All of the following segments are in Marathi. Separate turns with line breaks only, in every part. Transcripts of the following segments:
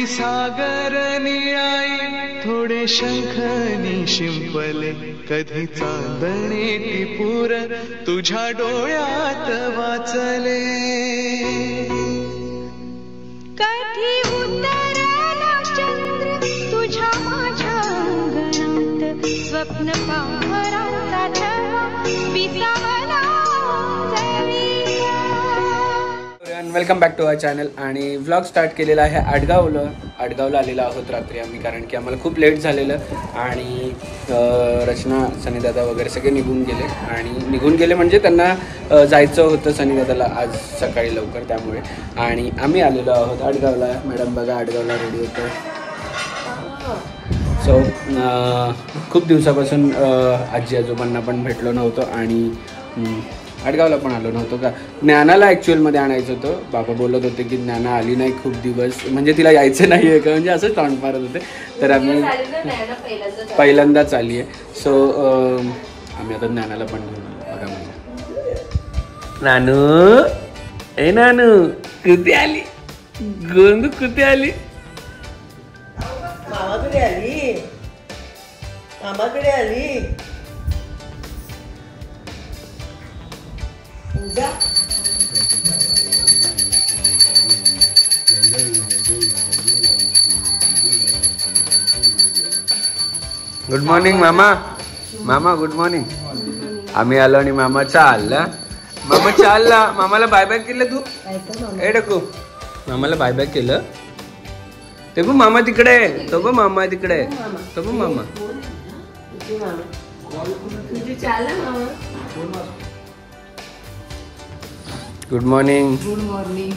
सागर निळाई थोडे शंखनी शिंपले कधी चांदणे टिपूर तुझ्या डोळ्यात वाचले
कधी उतरला चंद्र तुझ्या माझ्या अंगणात स्वप्न पांघराचा छळा विसावला
welcome back to our channel आणि व्लॉग स्टार्ट केलेला आहे आडगावला आलेलो आहोत रात्री आम्ही, कारण की आम्हाला खूप लेट झालेलं आणि रचना सनीदादा वगैरे सगळे निघून गेले म्हणजे त्यांना जायचं होतं सनीदादाला आज सकाळी लवकर, त्यामुळे आणि आम्ही आलेलो आहोत आडगावला. मॅडम बघा आडगावला रेडी होतं. सो खूप दिवसापासून आजी आजोबांना पण भेटलो नव्हतो आणि आडगावला पण आलो नव्हतो. का ज्ञानाला ॲक्च्युअलमध्ये आणायचं होतं. बाबा बोलत होते की ज्ञाना आली नाही खूप दिवस, म्हणजे तिला यायचं नाही आहे का, म्हणजे असंच तोंड मारत होते. तर आम्ही पहिल्यांदाच आली आहे. सो आम्ही आता ज्ञानाला पण घेऊन बघा म्हणजे नानू ए नानू कुठे आली गोंदू कुठे आली
मामाकडे आली
गुड मॉर्निंग मामा गुड मॉर्निंग. आम्ही आलो आणि मामा चालला मामाला बाय बाय केलं तू ए डकू मामाला बाय बाय केलं ते बघ मामा तिकडे तो बघ मामा तिकडे तो बघ मामा. Good morning. Good morning.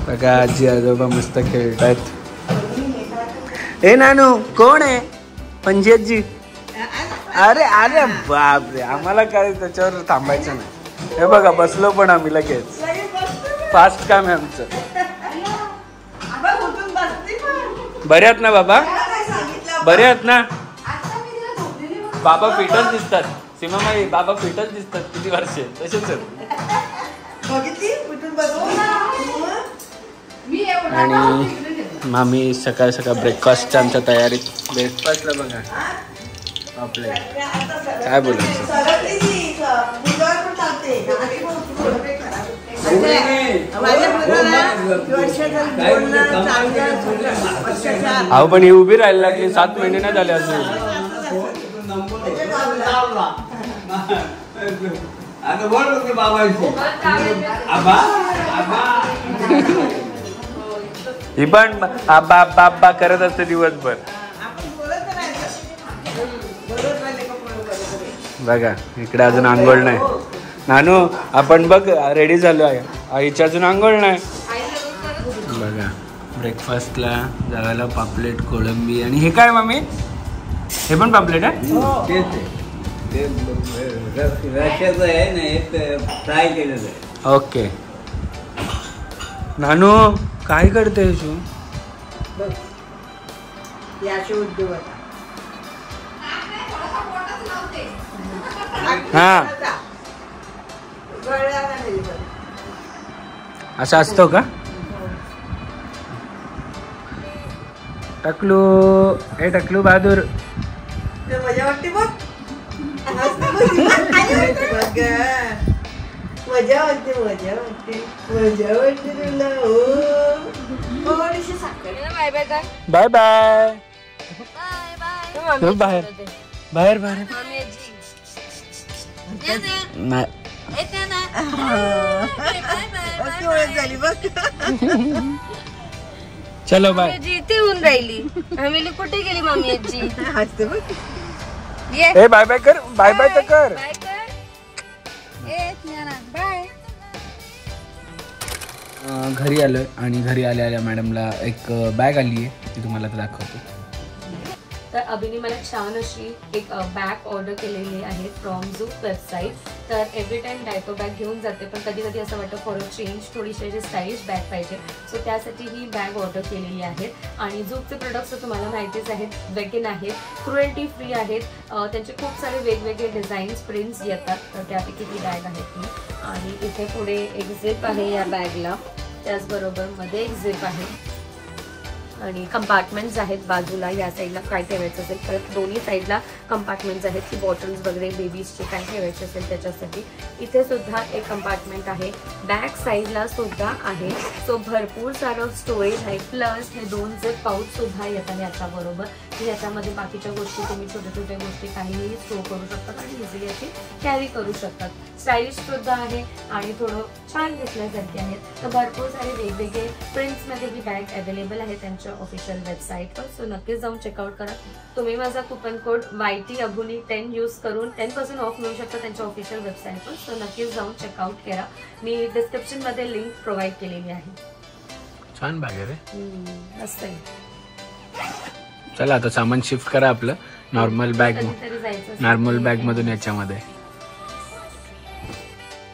बघा आजी आजोबा मस्त खेळतात. ए नानू कोण आहे पंजी आजी? अरे अरे बापरे, आम्हाला काय त्याच्यावर थांबायचं नाही. हे बघा बसलो पण आम्ही लगेच. फास्ट काम आहे आमचं. बरे आहात ना बाबा? बरे आहात ना? बाबा फिटच दिसतात. सीमामाई बाबा फिटच दिसतात. किती वर्षे तसेच आणि मामी सकाळ सकाळ ब्रेकफास्टच्या आमच्या तयारीत. ब्रेकफास्टला बघा आपले काय बोलायचं. अहो पण ही उभी राहायला लागली. 7 महिने नाही झाले अजून. ही पण आबा करत असते दिवसभर. बघा इकडे अजून आंघोळ नाही. नानू आपण बघ रेडी झालो आहे. आईची अजून आंघोळ नाही. बघा ब्रेकफास्टला जायला पापलेट कोळंबी आणि हे काय मामी? हे पण पापलेट आहे? फ्राय केलेलं आहे. ओके. नानू काय करते तू? हा असं असतो का? टकलू हे टकलू बहादूर
मजा वाटते बघ. मजा वाटते तुला.
बाय बाय बाहेर बाहेर बाहेर
झाली बघ.
चलो बाय.
इथे होऊन राहिली. आम्ही कुठे गेली मामी आजी?
हसते बघ.
ए बाय बाय कर. बाय बाय तर कर.
बाय.
घरी आलोय आणि घरी आल्या मॅडमला एक बॅग आली आहे ती तुम्हाला दाखवतो.
तर अभिने मला छान अशी एक बॅग ऑर्डर केलेली आहे फ्रॉम झूक वेबसाईट. तर एव्हरी टाइम डायपर बॅग घेऊन जाते, पण कधी कधी असं वाटतं फॉर अ चेंज थोडीशी अशी स्टाईलिश बॅग पाहिजे, सो त्यासाठी ही बॅग ऑर्डर केलेली आहे. आणि झूकचे प्रोडक्ट्स तुम्हाला माहितीच आहेत, वेगन आहेत, क्रुएल्टी फ्री आहेत, त्यांचे खूप सारे वेगवेगळे डिझाईन्स प्रिंट्स येतात, तर त्यापैकी ही बॅग आहे ती. आणि इथे पुढे एक झिप आहे या बॅगला, त्याचबरोबर मध्ये एक झिप आहे आणि कंपार्टमेंट्स आहेत बाजूला. या साईडला काय ठेवायचं असेल, परत दोन्ही साईडला कंपार्टमेंट्स आहेत की बॉटल्स वगैरे बेबीजचे काय ठेवायचे असेल त्याच्यासाठी. इथे सुद्धा एक कंपार्टमेंट आहे, बॅक साईडला सुद्धा आहे. सो भरपूर सारं स्टोरेज आहे. प्लस हे 2 झिप पाऊच सुद्धा येतात याच्याबरोबर, की याच्यामध्ये बाकीच्या गोष्टी तुम्ही छोट्या छोट्या गोष्टी काहीही स्टोर करू शकतात आणि इझिली अशी कॅरी करू शकतात. स्टाईलिश सुद्धा आहे आणि थोडं छान दिसण्यासारखे आहेत. तर भरपूर सारे वेगवेगळे प्रिंट्समध्ये ही बॅग अवेलेबल आहे त्यांच्या ऑफिशियल वेबसाईटवर. सो नक्कीच जाऊन चेकआउट करा. तुम्ही माझा कुपन कोड YTABHUNI10 यूज करून 10% ऑफ मिळू शकता त्यांच्या ऑफिशियल वेबसाईटवर. सो नक्कीच जाऊन चेकआउट करा. मी डिस्क्रिप्शन मध्ये लिंक प्रोव्हाइड केलेली आहे.
छान बॅग आहे रे.
मस्त आहे.
चला आता सामान शिफ्ट करा आपलं नॉर्मल बॅग मधून याच्यामध्ये.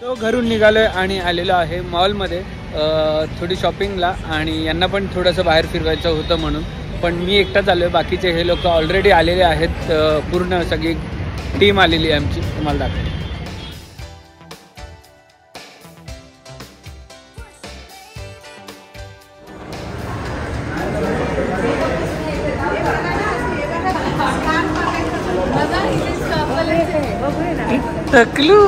तो घरून निघालोय आणि आलेलो आहे मॉलमध्ये थोडी शॉपिंगला, आणि यांना पण थोडंसं बाहेर फिरवायचं होतं म्हणून. पण मी एकटाच आलोय, बाकीचे हे लोक ऑलरेडी आलेले आहेत, पूर्ण सगळी टीम आलेली आहे आमची. तुम्हाला दाखवतो. टकलू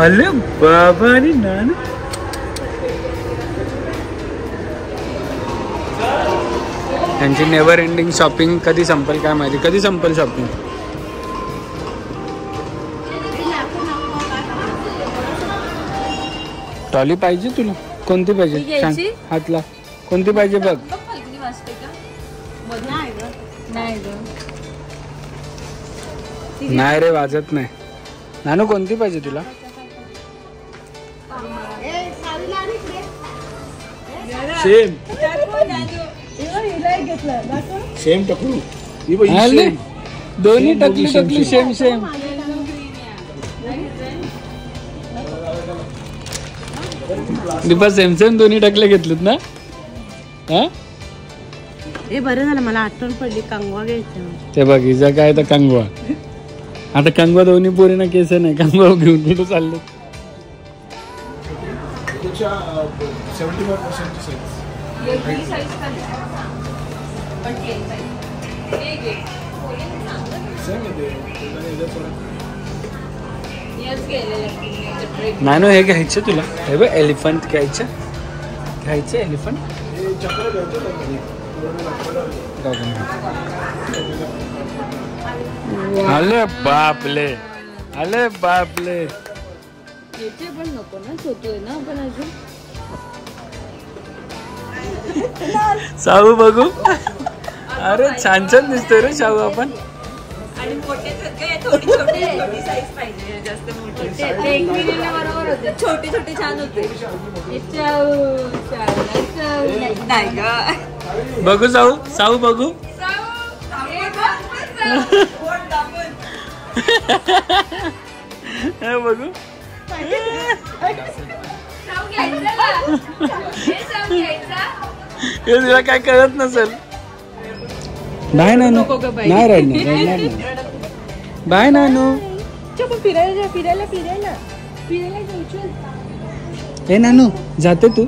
अरे बाबा रे नाना. त्यांची नेव्हर एंडिंग शॉपिंग कधी संपेल काय माहिती. कधी संपेल शॉपिंग. ट्रॉली पाहिजे तुला? कोणती पाहिजे सांग, हातला कोणती पाहिजे बघ. नाही रे वाजत नाही. नानू कोणती पाहिजे तुला? सेम सेम टकलू. दोन्ही टकलू टकलू same same. Deepa same same दोन्ही टकले घेतलेत ना. हा
हे बरं झालं, मला आठवण पडली कंगवा घ्यायचं.
ते बघ हिचा काय तर कंगवा. आता कंगवा दोन्ही पोरीना केस नाही, कंगवा घेऊन कुठं चालले. नानू हे घ्यायचं तुला? हे बघ एलिफंट घ्यायचं एलिफंट. अले बापले अले बापले.
येते पण नको ना, छोटू ना आपण अजून.
शाहू बघू. अरे छान छान दिसतोय रे शाहू आपण.
आणि मोठे थोडी छोटी साईज पाहिजे, जास्त मोठे. ते एक मिनिटला बरोबर होते, छोटे छोटे छान होते. नाही ग
बघू शाहू बघू. बघू हे तुला काय कळत नसेल. बाय नानू. नाही रडणार. बाय नानू.
फिरायला फिरायला फिरायला फिरायला जाऊ.
हे नानू जाते तू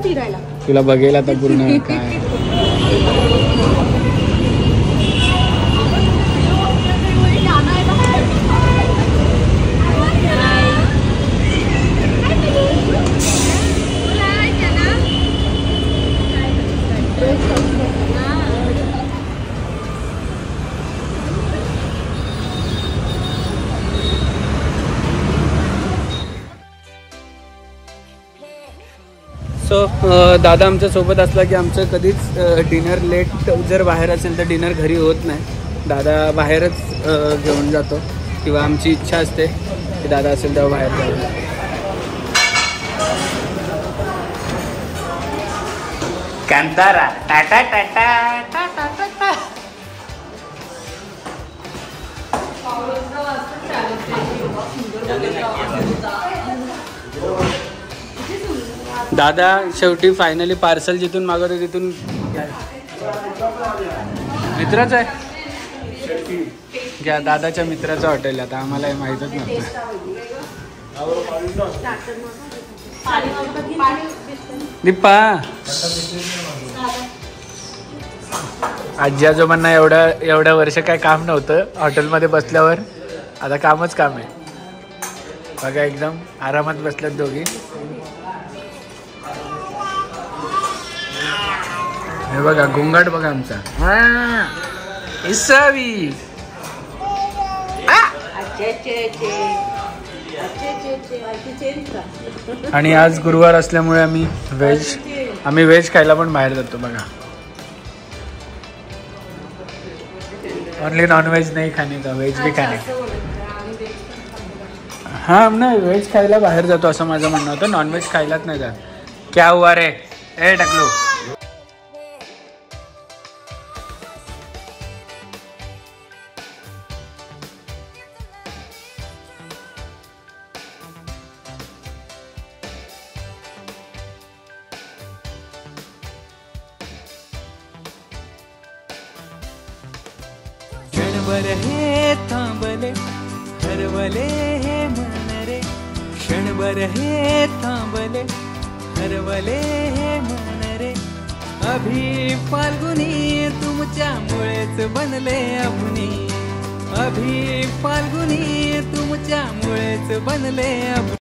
फिरायला.
तुला बघेल आता पूर्ण काय. सो दादा आमच्या सोबत असला की आमचं कधीच डिनर लेट जर बाहेर असेल तर डिनर घरी होत नाही. दादा बाहेरच घेऊन जातो, किंवा आमची इच्छा असते की दादा असेल तेव्हा बाहेर जाऊ. कांतारा टाटा टाटा टाटा टाटा. दादा शेवटी फायनली पार्सल जिथून मागवतो तिथून मित्राचं आहे. घ्या दादाच्या मित्राचं हॉटेल. आता आम्हाला हे माहीतच नव्हतं. दीपा आजी आजोबांना एवढ्या वर्ष काय काम नव्हतं हॉटेलमध्ये बसल्यावर. आता कामच काम आहे बघा. एकदम आरामात बसल्यात दोघी. हे बघा गोंगाट बघा आमचा. इसावी आणि आज गुरुवार असल्यामुळे आम्ही व्हेज खायला पण बाहेर जातो बघा. ओनली नॉनव्हेज नाही खाणे का, व्हेज भी खाणे. हा नाही व्हेज खायला बाहेर जातो असं माझं म्हणणं होतं. नॉनव्हेज खायलाच नाही जात. क्या हुआ रे ए टाकलो.
क्षणभर हे थांबले हरवले हे मन रे. क्षणभर हे थांबले हरवले हे मन रे. अभि फाल्गुनी तुमच्यामुळेच बनले अभुनी. अभि फाल्गुनी तुमच्यामुळेच बनले अभुनी.